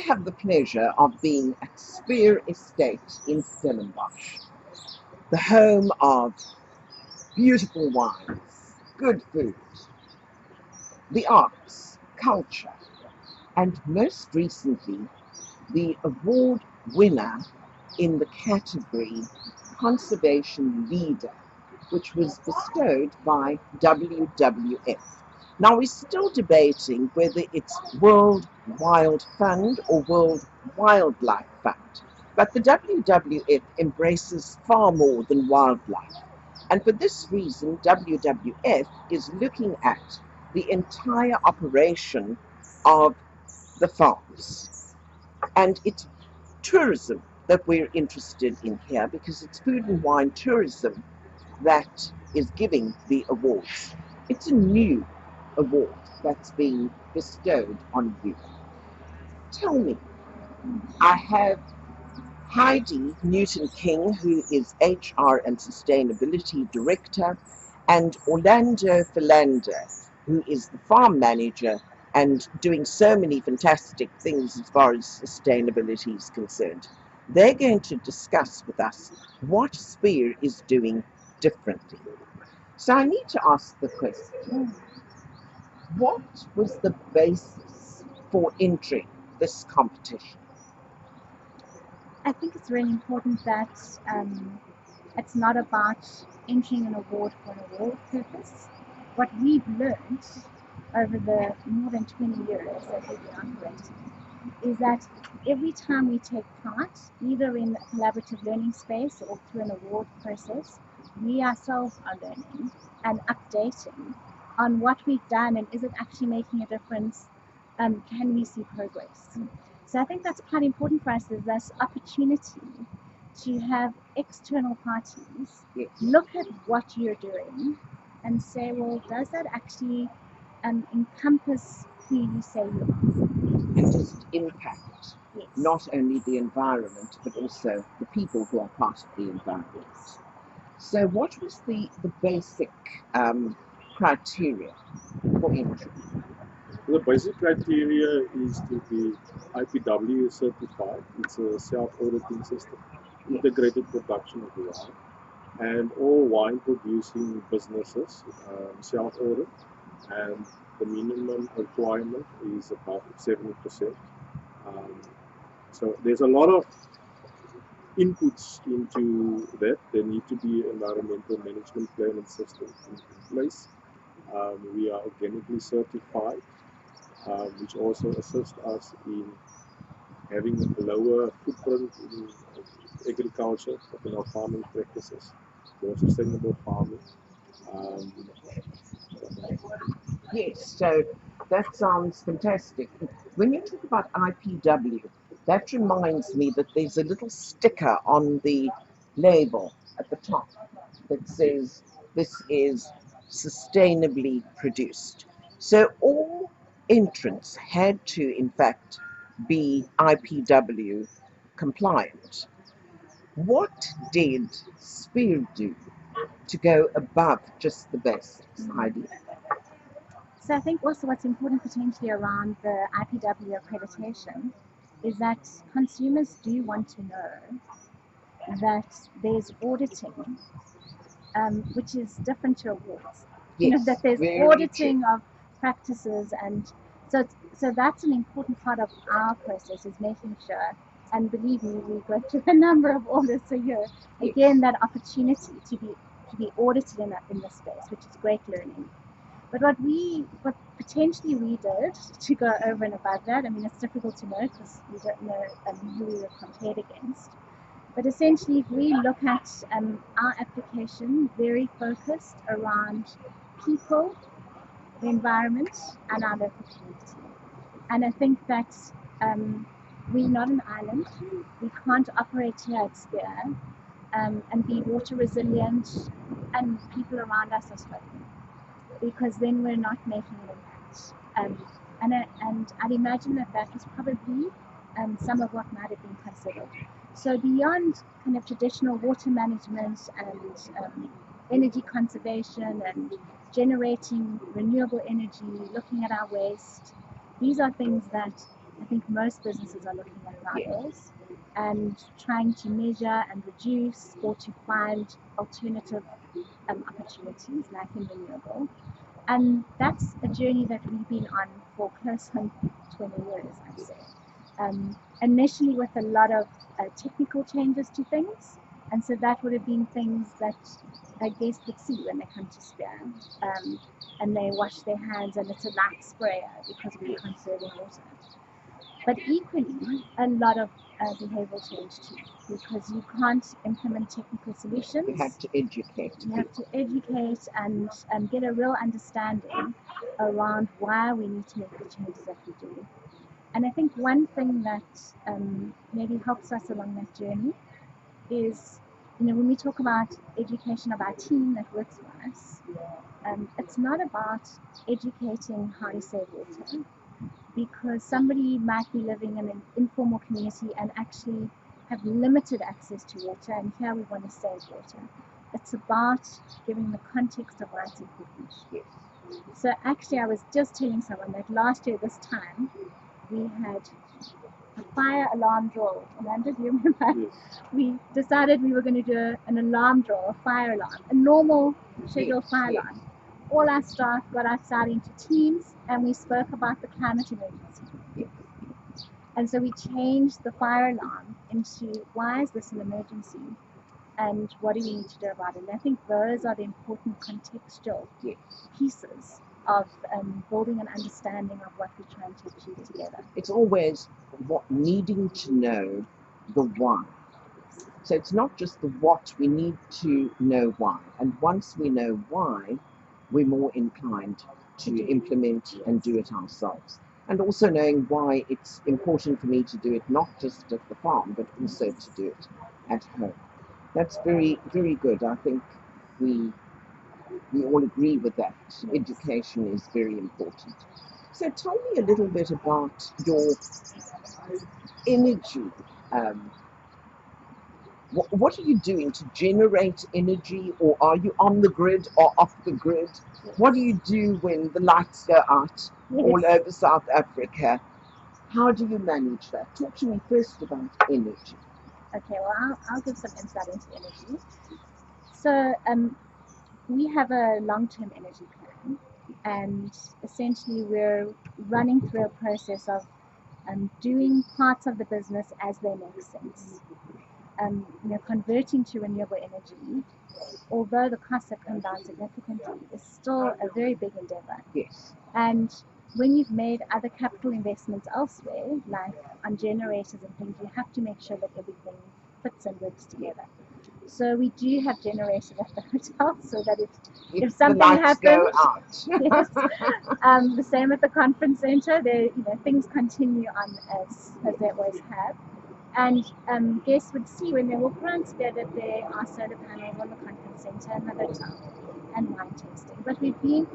have the pleasure of being at Spier Estate in Stellenbosch, the home of beautiful wines, good food, the arts, culture, and most recently, the award winner in the category Conservation Leader, which was bestowed by WWF. Now, we're still debating whether it's World Wild Fund or World Wildlife Fund, but the WWF embraces far more than wildlife. And for this reason, WWF is looking at the entire operation of the farms. And it's tourism that we're interested in here, because it's food and wine tourism that is giving the awards. It's a new award that's being bestowed on you. Tell me, I have Heidi Newton-King, who is HR and Sustainability Director, and Orlando Filander, who is the farm manager and doing so many fantastic things as far as sustainability is concerned. They're going to discuss with us what Spier is doing differently. So I need to ask the question, what was the basis for entering this competition? I think it's really important that it's not about entering an award for an award purpose. What we've learned over the more than 20 years that we've been operating is that every time we take part, either in a collaborative learning space or through an award process, we ourselves are learning and updating on what we've done and is it actually making a difference? Can we see progress? So I think that's quite important for us, is this opportunity to have external parties look at what you're doing and say, well, does that actually encompass who you say you are? And just impact not only the environment, but also the people who are part of the environment. So what was the basic criteria for entry? The basic criteria is to be IPW certified. It's a self-auditing system, integrated production of wine. And all wine producing businesses self-audit, and the minimum requirement is about 70%. So there's a lot of inputs into that. There need to be environmental management plan and system in place. We are organically certified, which also assists us in having a lower footprint in agriculture, in our farming practices, more sustainable farming. Yes, so that sounds fantastic. When you talk about IPW, that reminds me that there's a little sticker on the label at the top that says this is sustainably produced. So all entrants had to, in fact, be IPW compliant. What did Spier do to go above just the basics, Heidi? So I think also what's important potentially around the IPW accreditation is that consumers do want to know that there's auditing, which is different to awards. Yes, that there's auditing of practices, and so that's an important part of our process, is making sure, and believe me, we go through a number of audits a year. Again, that opportunity to be audited in this space, which is great learning. But what potentially we did to go over and above that, I mean, it's difficult to know because we don't know who we were compared against. But essentially, if we look at our application, very focused around people, the environment, and our local community. And I think that we're not an island. We can't operate here at Spier and be water resilient, and people around us are struggling, because then we're not making an impact. And I'd imagine that was probably some of what might have been considered. So beyond kind of traditional water management and energy conservation and generating renewable energy, looking at our waste, these are things that I think most businesses are looking at nowadays, and trying to measure and reduce or to find alternative opportunities like in renewable. And that's a journey that we've been on for close on 20 years, I'd say. Initially with a lot of technical changes to things, and so that would have been things that a guest would see when they come to Spier, and they wash their hands and it's a light sprayer because we're conserving water. But equally, a lot of behavioural change too, because you can't implement technical solutions. You have to educate. You have to educate and get a real understanding around why we need to make the changes that we do. And I think one thing that maybe helps us along that journey is, when we talk about education of our team that works for us, it's not about educating how to save water, because somebody might be living in an informal community and actually have limited access to water, and here we want to save water. It's about giving the context of why it's important. Yes. So actually, I was just telling someone that last year this time, we had a fire alarm drill. Filander, do you remember? Yes. We decided we were going to do an alarm drill, a fire alarm, a normal scheduled fire alarm. All our staff got outside into teams and we spoke about the climate emergency. And so we changed the fire alarm into, why is this an emergency? And what do we need to do about it? And I think those are the important contextual pieces of building an understanding of what we're trying to achieve together. It's always needing to know the why. So it's not just the what, we need to know why. And once we know why, we're more inclined to implement and do it ourselves. And also knowing why it's important for me to do it, not just at the farm, but also to do it at home. That's very, very good. I think we all agree with that. Education is very important. So tell me a little bit about your energy. What are you doing to generate energy, or are you on the grid or off the grid? What do you do when the lights go out all over South Africa? How do you manage that? Talk to me first about energy. Okay, well, I'll give some insight into energy. So we have a long-term energy plan, and essentially we're running through a process of doing parts of the business as they make sense. Converting to renewable energy, although the costs have come down significantly, is still a very big endeavor. Yes. And when you've made other capital investments elsewhere, like on generators and things, you have to make sure that everything fits and works together. So we do have generators at the hotel, so that if something happens, go out. Yes. The same at the conference center. There, things continue on as they always have. And guests would see when they walk around Spier that there are solar panels on the conference center and the hotel and wine tasting. But we've been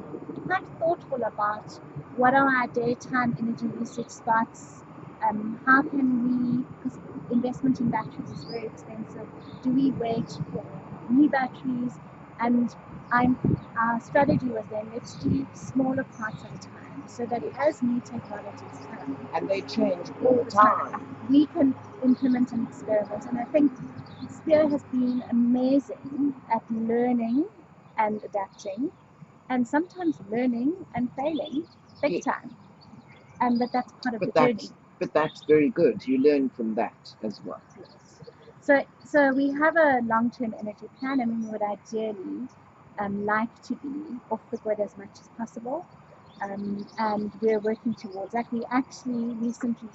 quite thoughtful about what are our daytime energy usage spots. How can we, because investment in batteries is very expensive, do we wait for new batteries? And our strategy was then, let's do smaller parts at a time, so that as new technologies come, and they change all the time, we can implement and experiment. And I think Spier has been amazing at learning and adapting, and sometimes learning and failing big time. But that's part of the journey. But that's very good. You learn from that as well. Yes. So we have a long-term energy plan, and we would ideally like to be off the grid as much as possible. And we're working towards that. We actually recently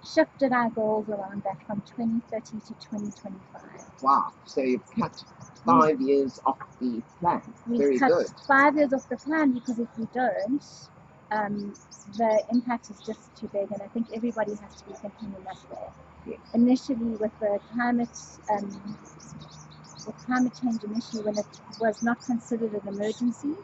shifted our goals around that from 2030 to 2025. Wow. So you've cut 5 years off the plan. Very good. We've cut 5 years off the plan, because if we don't, the impact is just too big, and I think everybody has to be thinking in that way. Yes. Initially, with the climate change initially, when it was not considered an emergency,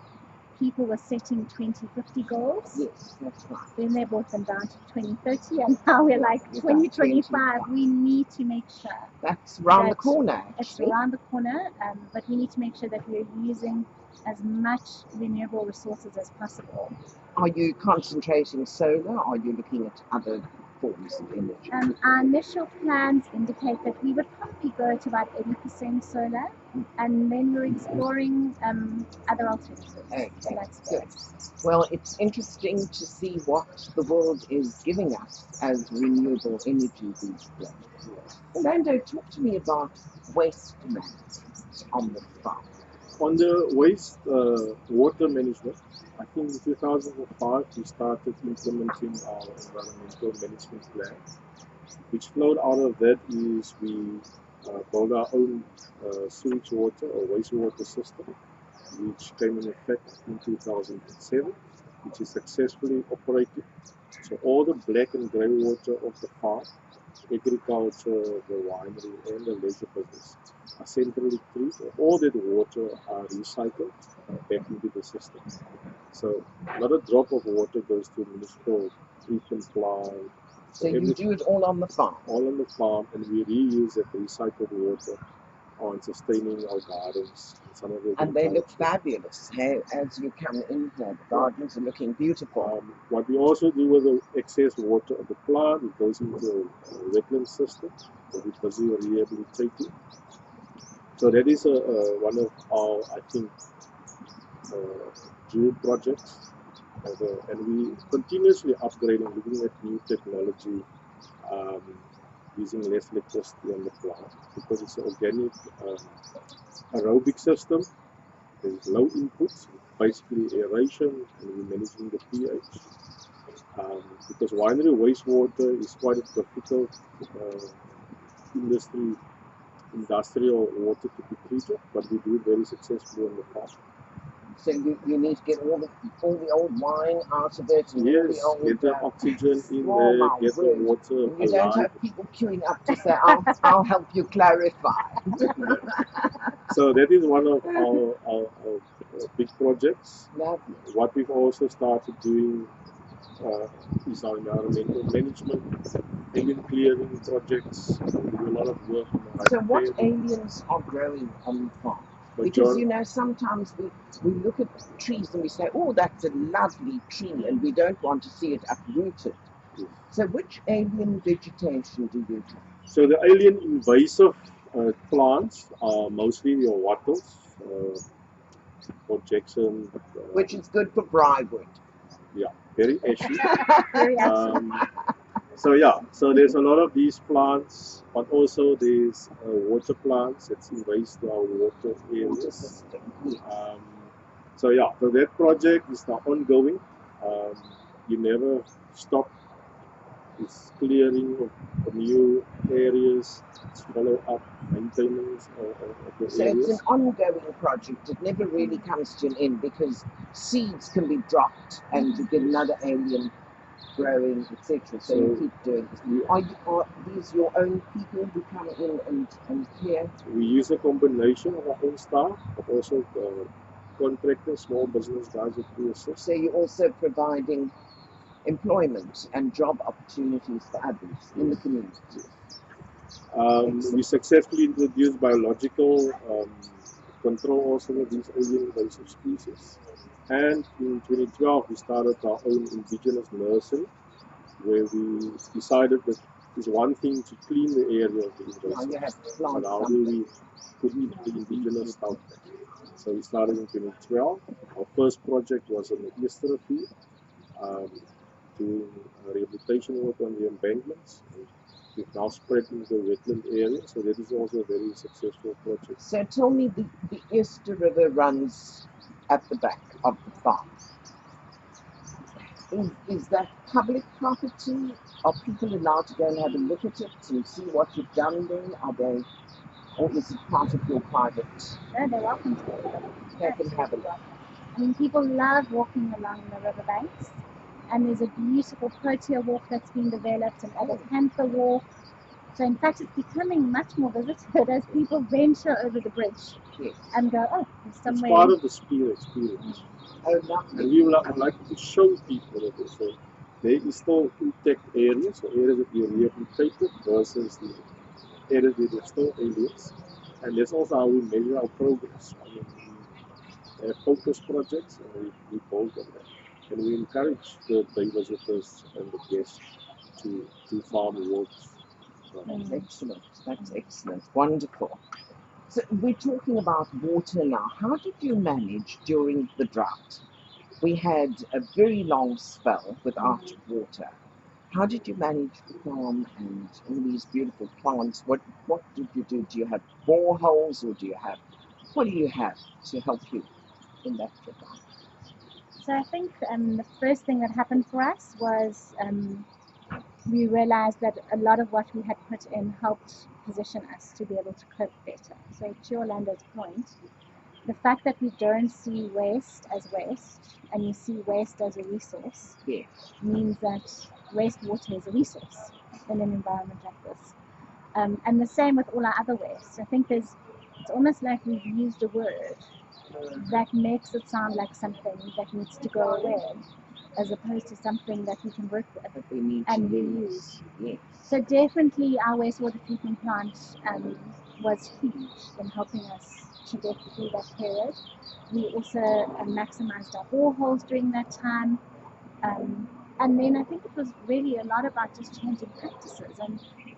people were setting 2050 goals. Yes, that's right. Then they brought them down to 2030, and now we're like 2025. We need to make sure that's around the corner. It's around the corner, but we need to make sure that we're using as much renewable resources as possible. Are you concentrating solar? Are you looking at other forms of energy? Our initial plans indicate that we would probably go to about 80% solar, and then we're exploring other alternatives. Okay, So that's good. good. Well, it's interesting to see what the world is giving us as renewable energy these days. Filander, talk to me about waste management on the farm. On the waste water management, I think in 2005 we started implementing our environmental management plan, which flowed out of that is we built our own sewage water or wastewater system, which came in effect in 2007, which is successfully operating. So all the black and grey water of the farm, agriculture, the winery and the leisure business are centrally treated. All that water are recycled back into the system. So not a drop of water goes to municipal treatment plant. So you do it all on the farm? All on the farm, and we reuse that recycled water on sustaining our gardens. And they look fabulous, hey, as you come in here. The gardens are looking beautiful. What we also do with the excess water of the plant, it goes into a wetland system that we're busy rehabilitating. So that is one of our, I think, jewel projects. And we continuously upgrading, looking at new technology, using less electricity on the plant, because it's an organic aerobic system. There's low inputs, basically aeration, and we're managing the pH. Because winery wastewater is quite a difficult industrial water to be treated, but we do it very successfully on the farm. So you need to get all the old wine out of it, and yes, all the old, get the oxygen in oh, there, get the water and you alive. don't have people queuing up to say, I'll help you clarify. So that is one of our big projects. Lovely. What we've also started doing is our environmental management, alien clearing projects. We do a lot of work on the So what aliens are growing on the farm? Because, you know, sometimes we look at trees and we say, oh, that's a lovely tree, and we don't want to see it uprooted. Yes. So which alien vegetation do you do? So the alien invasive plants are mostly your wattles, or Jackson. Which is good for bribery. Yeah, very ashy. Very ashy. So yeah, so there's a lot of these plants, but also there's water plants that's invasive to our water areas. So yeah, so that project is now ongoing. You never stop. It's clearing of new areas, it's follow up maintenance of the areas. So it's an ongoing project. It never really comes to an end, because seeds can be dropped and you get another alien growing, etc. So you keep doing it. Are these your own people who come in and clear? We use a combination of our own staff, but also contractors, small business guys that we assist. So you're also providing employment and job opportunities for others in the community. We successfully introduced biological control also of these alien invasive species. And in 2012, we started our own indigenous nursery, where we decided that it's one thing to clean the area of the invasives, but how do we put in the indigenous stuff? So we started in 2012. Our first project was on the Easter field, doing rehabilitation work on the embankments. We've now spread into the wetland area, so that is also a very successful project. So tell me, the Easter River runs at the back of the farm. Is that public property? Are people allowed to go and have a look at it and see what you've done there? Are they, or is it part of your private? No, they're welcome to it. They can have a look. I mean, people love walking along the riverbanks, and there's a beautiful protea walk that's been developed, and other panther walk. So in fact, it's becoming much more visited as people venture over the bridge and go, oh, there's somewhere. It's part of the Spier experience. Oh, lovely. And we would like to show people that there is still intact areas, or areas that we rehabilitated versus the areas where there's still aliens. And that's also how we measure our progress. I mean, we have focus projects, and we build on that. And we encourage the visitors and the guests to farm works. That's excellent. That's excellent. Wonderful. So we're talking about water now. How did you manage during the drought? We had a very long spell without water. How did you manage the farm and all these beautiful plants? What did you do? Do you have boreholes, or what do you have to help you in that regard? So I think the first thing that happened for us was we realized that a lot of what we had put in helped position us to be able to cope better. So to Yolanda's point, the fact that we don't see waste as waste and you see waste as a resource means that wastewater is a resource in an environment like this. And the same with all our other waste. I think it's almost like we've used a word that makes it sound like something that needs to go away, as opposed to something that we can work with and reuse. Yes. So definitely our wastewater treatment plant was huge in helping us to get through that period. We also maximized our boreholes during that time. And then I think it was really a lot about just changing practices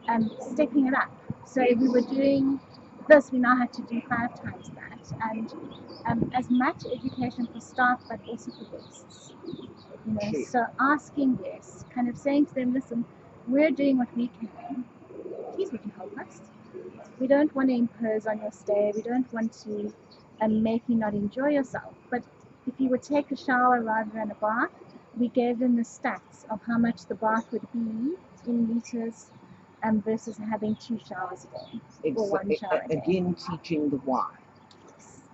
and stepping it up. So we were doing this, we now had to do 5 times that. And as much education for staff, but also for guests. You know, so asking guests, kind of saying to them, listen, we're doing what we can. Please would you help us? We don't want to impose on your stay. We don't want to make you not enjoy yourself. But if you would take a shower rather than a bath, we gave them the stats of how much the bath would be in liters versus having 2 showers a day or 1 shower a day. Again, teaching the why.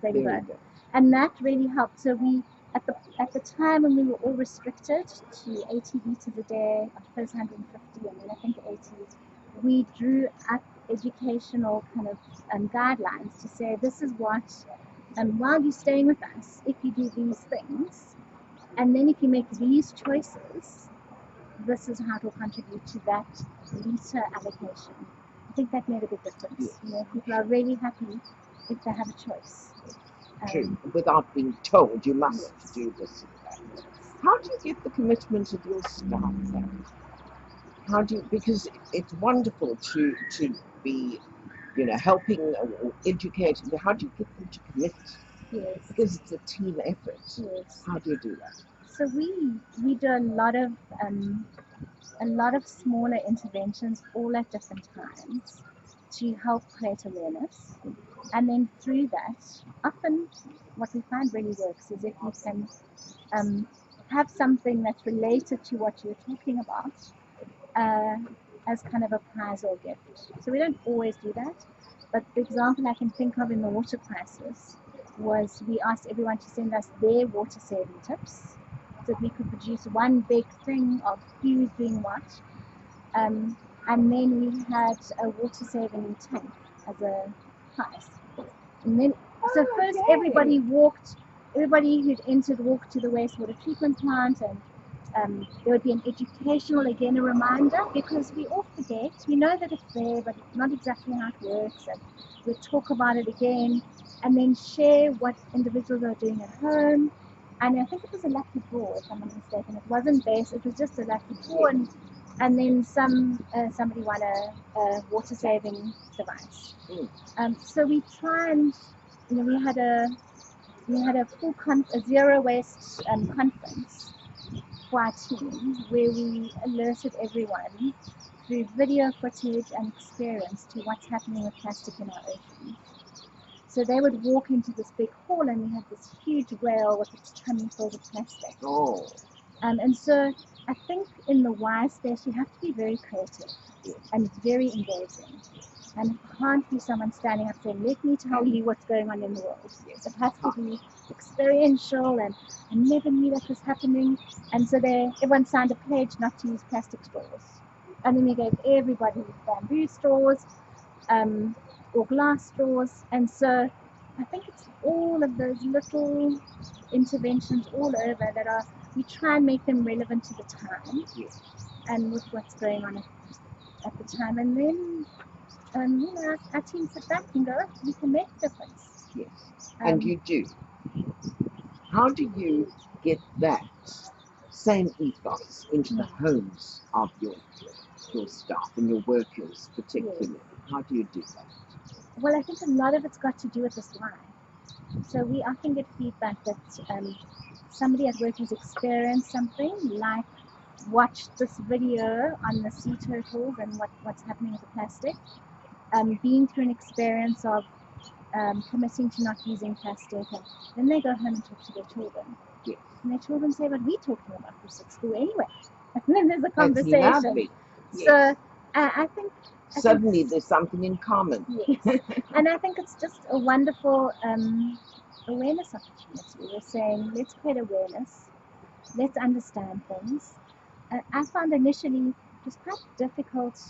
There we go. And that really helped. So we, at the time when we were all restricted to 80 liters a day, at first 150 and then I think 80, we drew up educational kind of guidelines to say this is what, while you're staying with us, if you do these things, and then if you make these choices, this is how it will contribute to that liter allocation. I think that made a big difference. Yes. You know, people are really happy if they have a choice. True. Without being told, you must do this and that. How do you get the commitment of your staff then? How do you, because it's wonderful to be, you know, helping or educating, but how do you get them to commit? Yes. Because it's a team effort. Yes. How do you do that? So we do a lot of smaller interventions all at different times to help create awareness. And then through that, often what we find really works is if you can have something that's related to what you're talking about as kind of a prize or gift. So we don't always do that, but the example I can think of in the water crisis was we asked everyone to send us their water saving tips so that we could produce one big thing of who's doing what. And then we had a water saving tank as a prize. And then, so first everybody who'd entered walked to the wastewater treatment plant, and there would be an educational, again, a reminder, because we all forget. We know that it's there, but it's not exactly how it works, and we'll talk about it again, and then share what individuals are doing at home. And I think it was a lucky draw, if I'm not mistaken. It wasn't based, it was just a lucky draw, and then somebody won a water saving device. So we try and, you know, we had a full a zero waste conference for our team where we alerted everyone through video footage and experience to what's happening with plastic in our oceans. So they would walk into this big hall and we had this huge whale with its tummy filled with plastic. And so I think in the why space you have to be very creative and very engaging. And it can't be someone standing up saying, let me tell you what's going on in the world. It has to be experiential, and I never knew that was happening. And so everyone signed a pledge not to use plastic straws. And then we gave everybody bamboo straws or glass straws. And so I think it's all of those little interventions all over that we try and make them relevant to the time and with what's going on at the time. And then you know, our team sit back and go, we can make a difference. Yes, and you do. How do you get that same ethos into the homes of your staff and your workers particularly? How do you do that? Well, I think a lot of it's got to do with this wine. So we often get feedback that somebody at work has experienced something, like watched this video on the sea turtles and what's happening with the plastic, been through an experience of committing to not using plastic, and then they go home and talk to their children. Yes. And their children say, what are we talking about for school anyway? And then there's a That's conversation. lovely. So Yes. I think Suddenly there's something in common. yes. And I think it's just a wonderful awareness opportunity. We're saying, let's create awareness, let's understand things. I found initially it was quite difficult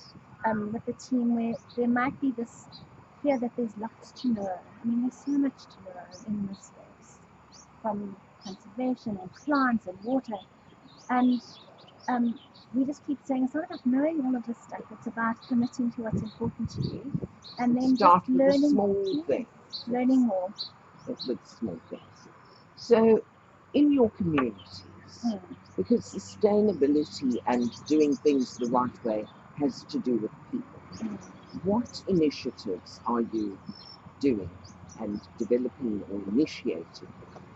with the team, where there might be this fear that there's lots to know. I mean, there's so much to know in this space, from conservation and plants and water. And we just keep saying, it's not about knowing all of this stuff, it's about committing to what's important to you, and then Start just with the learning, small things. learning more. With small things. So, in your communities, because sustainability and doing things the right way has to do with people, what initiatives are you doing and developing or initiating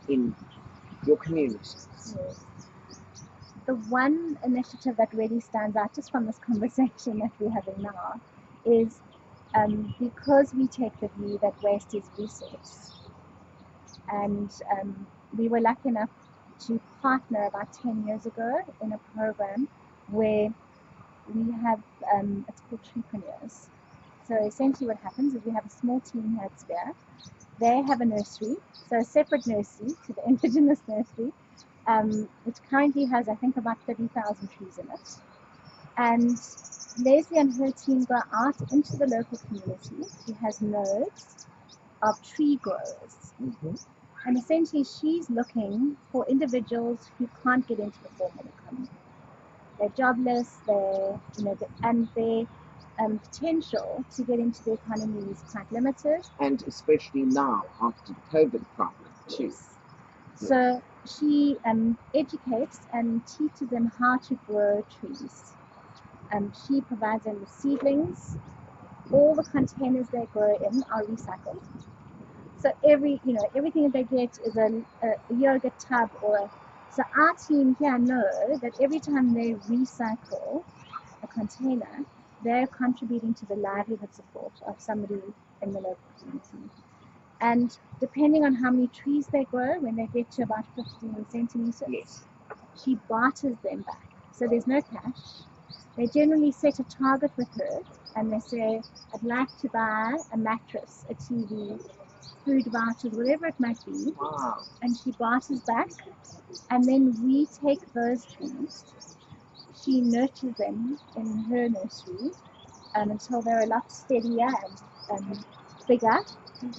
in your communities? The one initiative that really stands out, just from this conversation that we're having now, is because we take the view that waste is resource, and we were lucky enough to partner about 10 years ago in a program where we have, it's called Treepreneurs. So essentially what happens is we have a small team here at Spier. They have a nursery, so a separate nursery to the indigenous nursery, which currently has, I think, about 30,000 trees in it. And Leslie and her team go out into the local community. She has nodes of tree growers. And essentially she's looking for individuals who can't get into the formal economy. They're jobless, and their potential to get into the economy is quite limited. And especially now, after the COVID problem too. So she educates and teaches them how to grow trees. She provides them with seedlings. All the containers they grow in are recycled. So everything that they get is a yogurt tub so our team here know that every time they recycle a container, they're contributing to the livelihood support of somebody in the local community. And depending on how many trees they grow, when they get to about 15 centimeters, she barters them back. So there's no cash. They generally set a target with her, and they say, I'd like to buy a mattress, a TV, food vouchers, whatever it might be. Wow. And she barters back, and then we take those trees. She nurtures them in her nursery until they're a lot steadier and bigger.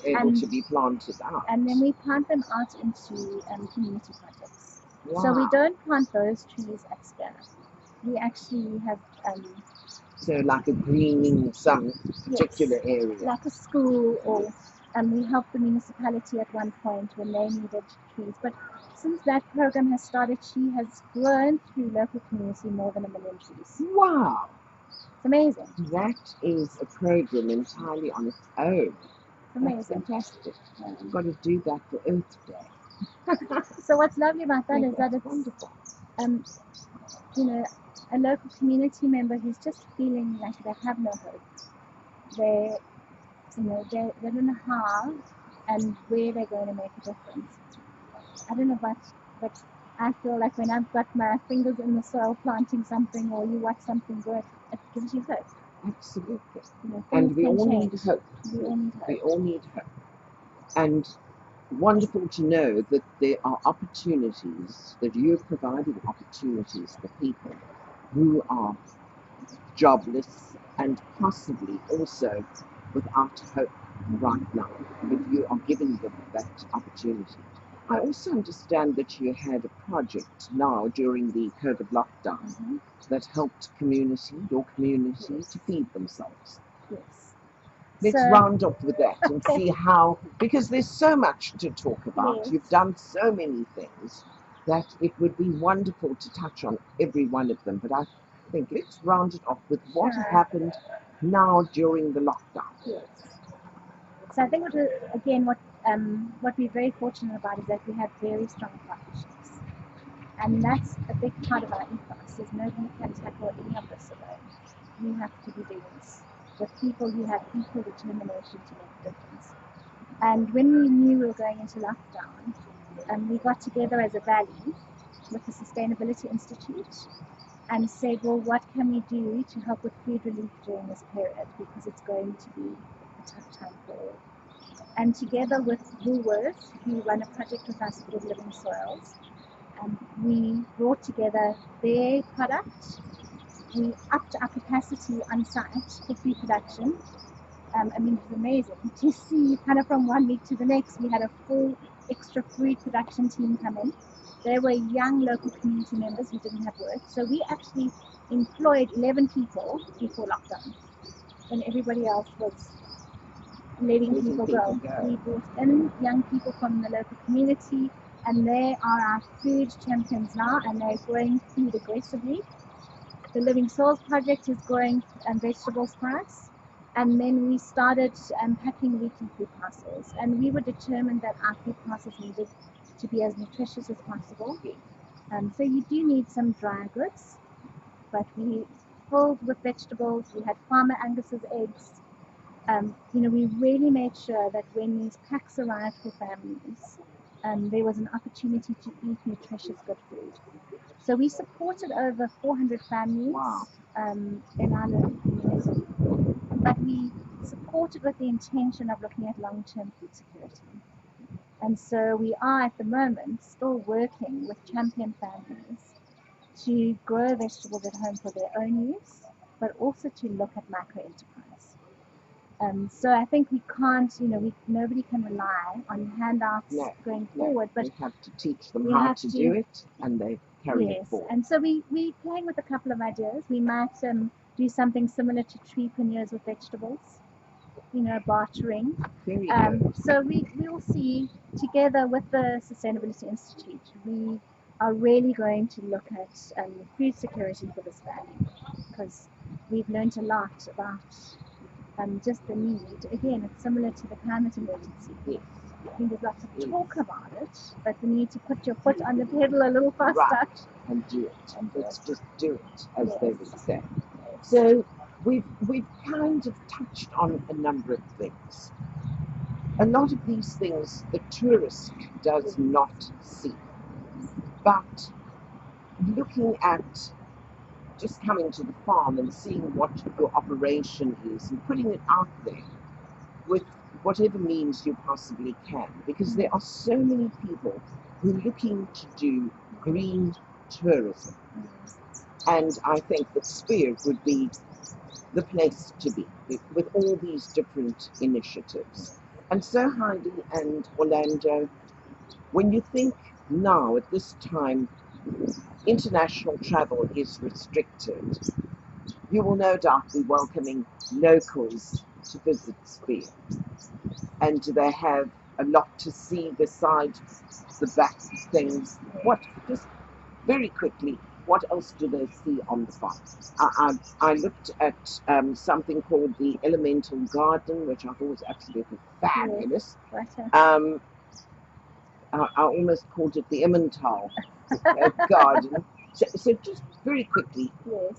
Able to be planted out. And then we plant them out into community projects. Wow. So we don't plant those trees at Spier. We actually have so like a greening some particular area. Like a school, or we helped the municipality at one point when they needed trees. But since that program has started, she has grown through local community more than 1 million trees. Wow. It's amazing. That is a program entirely on its own. Amazing. That's fantastic. I've got to do that for Earth Day. So what's lovely about that is that it's wonderful. A local community member who's just feeling like they have no hope. They don't know how and where they're going to make a difference. I don't know but I feel like when I've got my fingers in the soil planting something, or you watch something grow, it gives you hope. Absolutely. And we all need hope. We all need hope. And wonderful to know that there are opportunities, that you're providing opportunities for people who are jobless and possibly also without hope right now, if you are giving them that opportunity. I also understand that you had a project now during the COVID lockdown that helped your community to feed themselves. Yes. Let's round up with that and see how, because there's so much to talk about. You've done so many things. that it would be wonderful to touch on every one of them, but I think let's round it off with what Sure. happened now during the lockdown. Yes. So I think what we're very fortunate about is that we have very strong partnerships, and that's a big part of our ethos. Is nobody can tackle any of this alone. We have to be doing this with people who have equal determination to make a difference. And when we knew we were going into lockdown, we got together as a valley with the Sustainability Institute and said, well, what can we do to help with food relief during this period, because it's going to be a tough time for all. And together with Woolworths, who run a project with us called Living Soils, we brought together their product. We upped our capacity on site for food production. I mean, it was amazing to see kind of from one week to the next. We had a full extra food production team come in. They were young local community members who didn't have work. So we actually employed 11 people before lockdown, when everybody else was letting people go. We brought in young people from the local community, and they are our food champions now, and they're growing food aggressively. The Living Soils project is growing vegetables for us. And then we started packing weekly food parcels, and we were determined that our food parcels needed to be as nutritious as possible. So you do need some dry goods, but we filled with vegetables. We had Farmer Angus's eggs. We really made sure that when these packs arrived for families, there was an opportunity to eat nutritious, good food. So we supported over 400 families in our local community. But we supported with the intention of looking at long-term food security. And so we are at the moment still working with champion families to grow vegetables at home for their own use, but also to look at micro-enterprise. So I think we can't, nobody can rely on handouts going forward. But we have to teach them how to do it, and they carry it forward. And so we're playing with a couple of ideas. We might do something similar to Treepreneurs with vegetables, bartering. Very good. So we will see, together with the Sustainability Institute, we are really going to look at food security for this valley, because we've learned a lot about just the need. Again, it's similar to the climate emergency. Yes. I think there's lots of talk about it, but you need to put your foot on the pedal a little faster. Right, and do it. Let's just do it, as they would say. So we've kind of touched on a number of things. A lot of these things the tourist does not see, but looking at just coming to the farm and seeing what your operation is and putting it out there with whatever means you possibly can, because there are so many people who are looking to do green tourism. And I think that Spier would be the place to be with all these different initiatives. And so, Heidi and Orlando, when you think now at this time international travel is restricted, you will no doubt be welcoming locals to visit Spier. And they have a lot to see besides the back things. Just very quickly, what else do they see on the farm? I looked at something called the Elemental Garden, which I thought was absolutely fabulous. I almost called it the Emmental Garden. So just very quickly,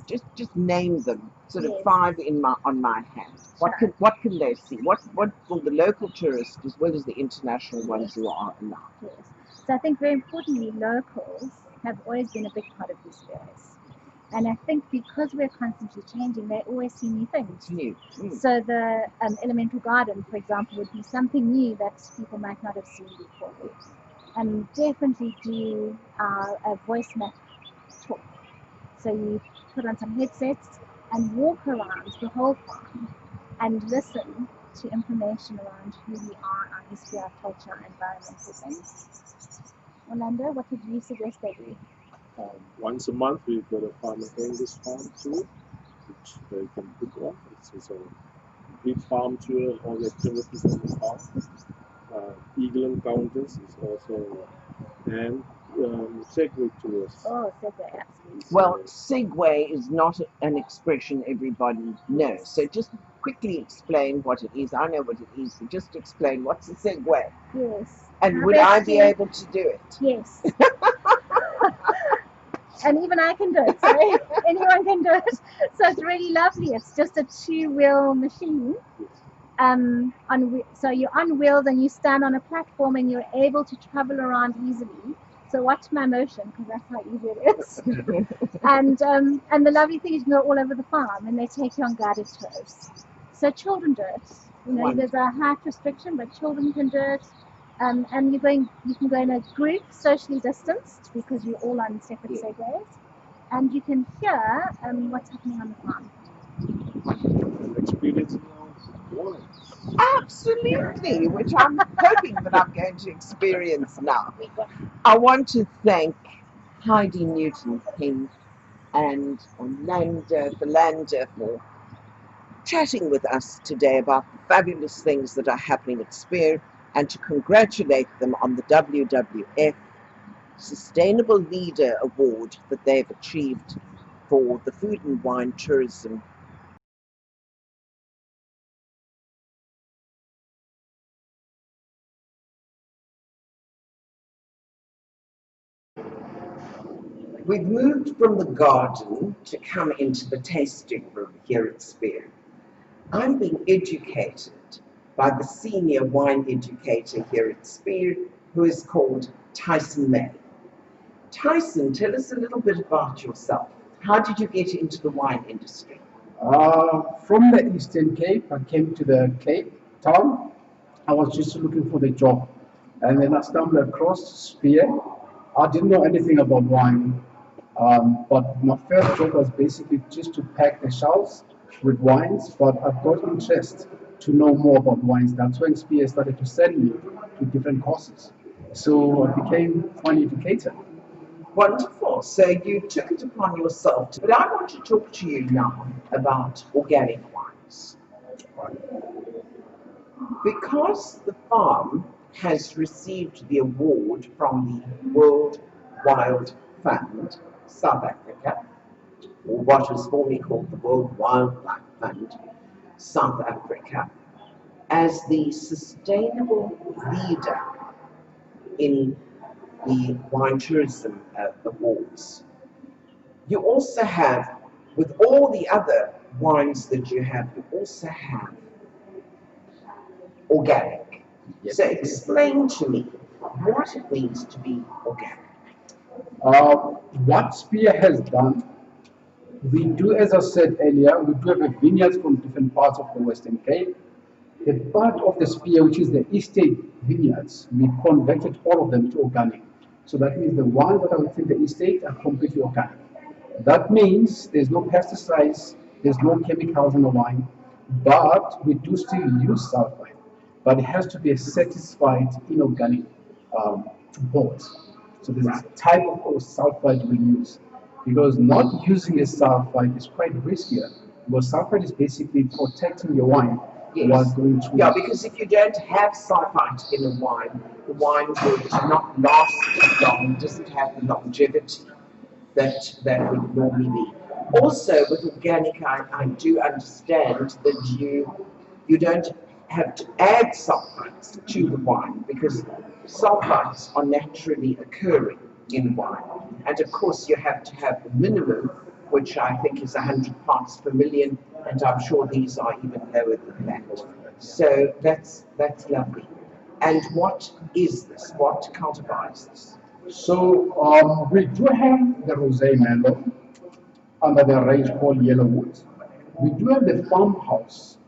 just name them. Sort of 5 on my hand. What can they see? What will the local tourists, as well as the international ones who are allowed? Yes. So I think very importantly, locals have always been a big part of this space. And I think because we're constantly changing, they always see new things. So the Elemental Garden, for example, would be something new that people might not have seen before. And definitely do a voice map talk. So you put on some headsets and walk around the whole farm and listen to information around who we are, our history, our culture, our environmental things. Orlando, what would you suggest they do? Once a month, we've got a Farmer Angus farm tour, which they can put on. It's a big farm tour, all the activities on the farm. Eagle encounters is also, and segue to us. Oh, segue, absolutely. Well, segue is not an expression everybody knows. So just quickly explain what it is. I know what it is, but just explain what's a segue. Yes. And Now would I let's be do- able to do it? Yes. And even I can do it, so anyone can do it. So it's really lovely. It's just a two-wheel machine. So you're on wheels and you stand on a platform and you're able to travel around easily. So watch my motion, because that's how easy it is. And the lovely thing is you can go all over the farm and they take you on guided tours. So children do it. You know, Wonderful. there's a height restriction, but children can do it. And you can go in a group, socially distanced, because you're all on separate segways, and you can hear what's happening on the farm. Experiencing our wines. Absolutely, which I'm hoping that I'm going to experience now. I want to thank Heidi Newton-King and Filander for chatting with us today about the fabulous things that are happening at Spier, and to congratulate them on the WWF Sustainable Leader Award that they've achieved for the food and wine tourism. We've moved from the garden to come into the tasting room here at Spier. I'm being educated by the senior wine educator here at Spier, who is called Tyson Meyi. Tyson, tell us a little bit about yourself. How did you get into the wine industry? From the Eastern Cape, I came to the Cape town. I was just looking for the job, and then I stumbled across Spier. I didn't know anything about wine, but my first job was basically just to pack the shelves with wines. But I got interest to know more about wines. That's when Spier started to send me to different courses. So I became wine educator. Wonderful. So you took it upon yourself. But I want to talk to you now about organic wines. Because the farm has received the award from the World Wild Fund, South Africa, or what was formerly called the World Wildlife Fund, South Africa, as the sustainable leader in the wine tourism awards. You also have, with all the other wines that you have, you also have organic. Yes. So explain to me what it means to be organic. What Spier has done, we do, as I said earlier, we do have vineyards from different parts of the Western Cape. The part of the Spier, which is the estate vineyards, we converted all of them to organic. So that means the ones that are within the estate are completely organic. That means there's no pesticides, there's no chemicals in the wine, but we do still use sulfite. But it has to be a certified inorganic board. So there's a type of sulfite we use. Because not using a sulfite is quite riskier. Because sulfite is basically protecting your wine while going through. Yeah, because if you don't have sulfite in a wine, the wine would not last as long, it doesn't have the longevity that would normally be. Also, with organic, I do understand that you don't have to add sulfites to the wine, because sulfites are naturally occurring in wine. And of course, you have to have the minimum, which I think is 100 parts per million, and I'm sure these are even lower than that. So that's lovely. And what is this? What cultivars this? So we do have the Rosé Merlot under the range called Yellowwood. We do have the farmhouse,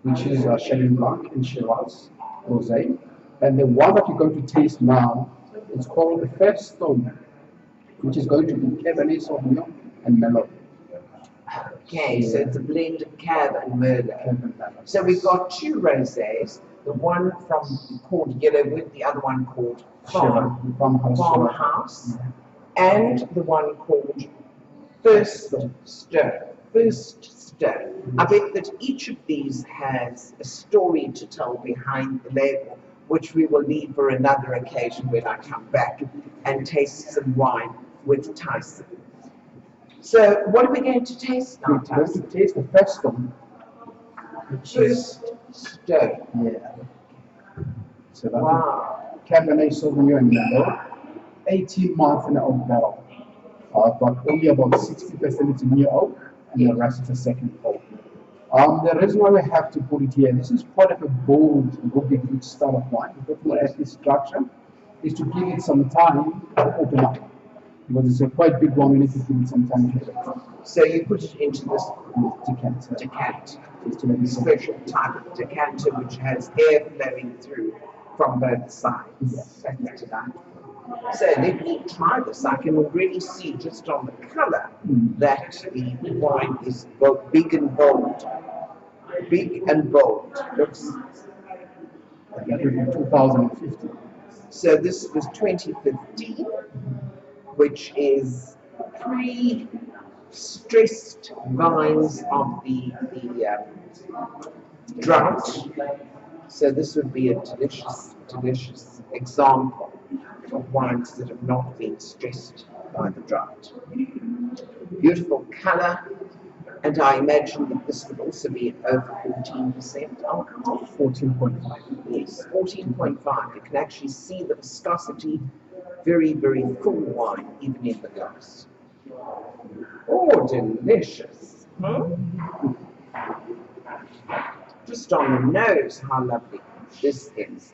which is Chenin Blanc and Shiraz Rosé. And the one that you're going to taste now is called the First Stone, which is going to be Cabernet Sauvignon and Merlot. Okay, so it's a blend of Cab and Merlot. So we've got two rosés, the one called Yellowwood, the other one called Farmhouse, and the one called First Stone. I bet that each of these has a story to tell behind the label. which we will leave for another occasion when I come back and taste some wine with Tyson. So, what are we going to taste now, We're going Tyson? to taste the first stone, which is Stone. yeah. So that's Wow. Cabernet Sauvignon Merlot, 18 months in the oak barrel. But only about 60% is new oak, and the rest is the second oak. The reason why we have to put it here, this is quite of a bold, ruby good style of wine. We've got more acid structure, is to give it some time to open up. Because it's a quite big one, we need to give it some time to open. So you put it into this Decanter. decant, Just to let it soak. special type of decanter which has air flowing through from both sides. Yes. That's tonight. So let me try this. I can already see just on the colour that the wine is both big and bold. Big and bold. Looks. That will be 2050. So this was 2015, which is pre-stressed vines of the drought. So this would be a delicious example of wines that have not been stressed by the drought. Beautiful colour, and I imagine that this would also be over 14% alcohol. 14.5. Yes, 14.5. You can actually see the viscosity, very, very full wine, even in the glass. Oh, delicious. Just on the nose, how lovely this is.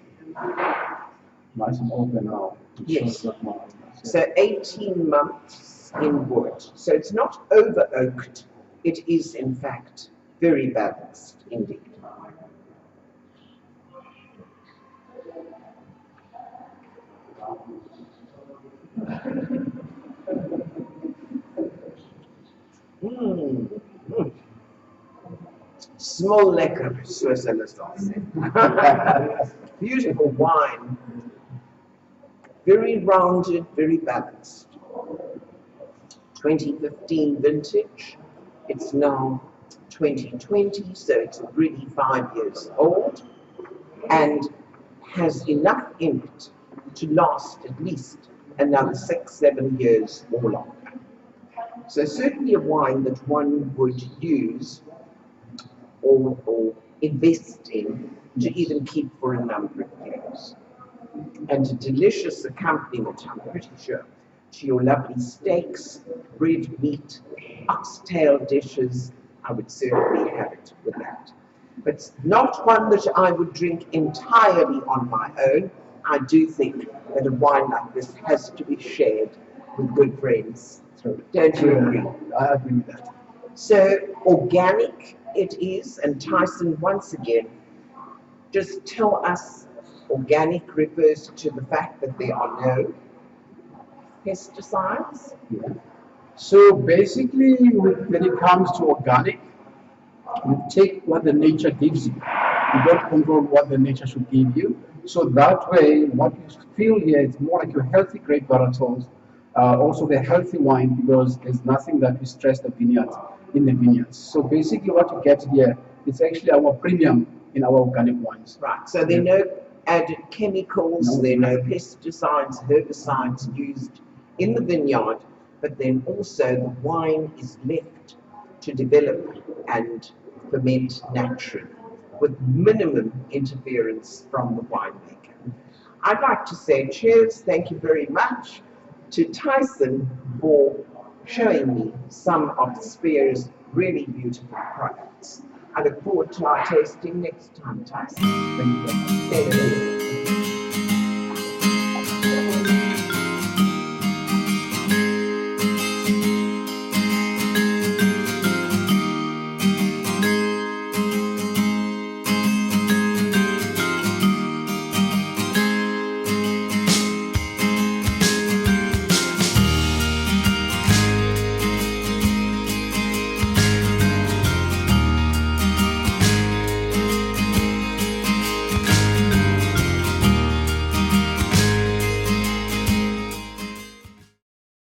Nice and open now. It Yes. shows that more. So 18 months in wood. So it's not over oaked. It is, in fact, very balanced indeed. Small lekker, soos hulle sal sê. Beautiful wine. Very rounded, very balanced. 2015 vintage. It's now 2020, so it's really 5 years old and has enough in it to last at least another 6-7 years or longer. So certainly a wine that one would use or invest in to even keep for a number of years. And a delicious accompaniment, I'm pretty sure, to your lovely steaks, red meat, oxtail dishes. I would certainly have it with that. But not one that I would drink entirely on my own. I do think that a wine like this has to be shared with good friends. Don't you agree? I agree with that. So organic it is, and Tyson, once again, just tell us, organic refers to the fact that there are no pesticides. Yeah. So basically, when it comes to organic, you take what the nature gives you. You don't control what the nature should give you. So that way, what you feel here is more like your healthy grape varietals, also the healthy wine, because there's nothing that we stress the vineyards in the vineyards. So basically, what you get here is actually our premium in our organic wines. Right, so there are no added chemicals, there are no pesticides, herbicides used in the vineyard, but then also the wine is left to develop and ferment naturally with minimum interference from the winemaker. I'd like to say cheers, thank you very much to Tyson for showing me some of Spier's really beautiful products. I look forward to our tasting next time, Tyson. Thank you very much. Thank you.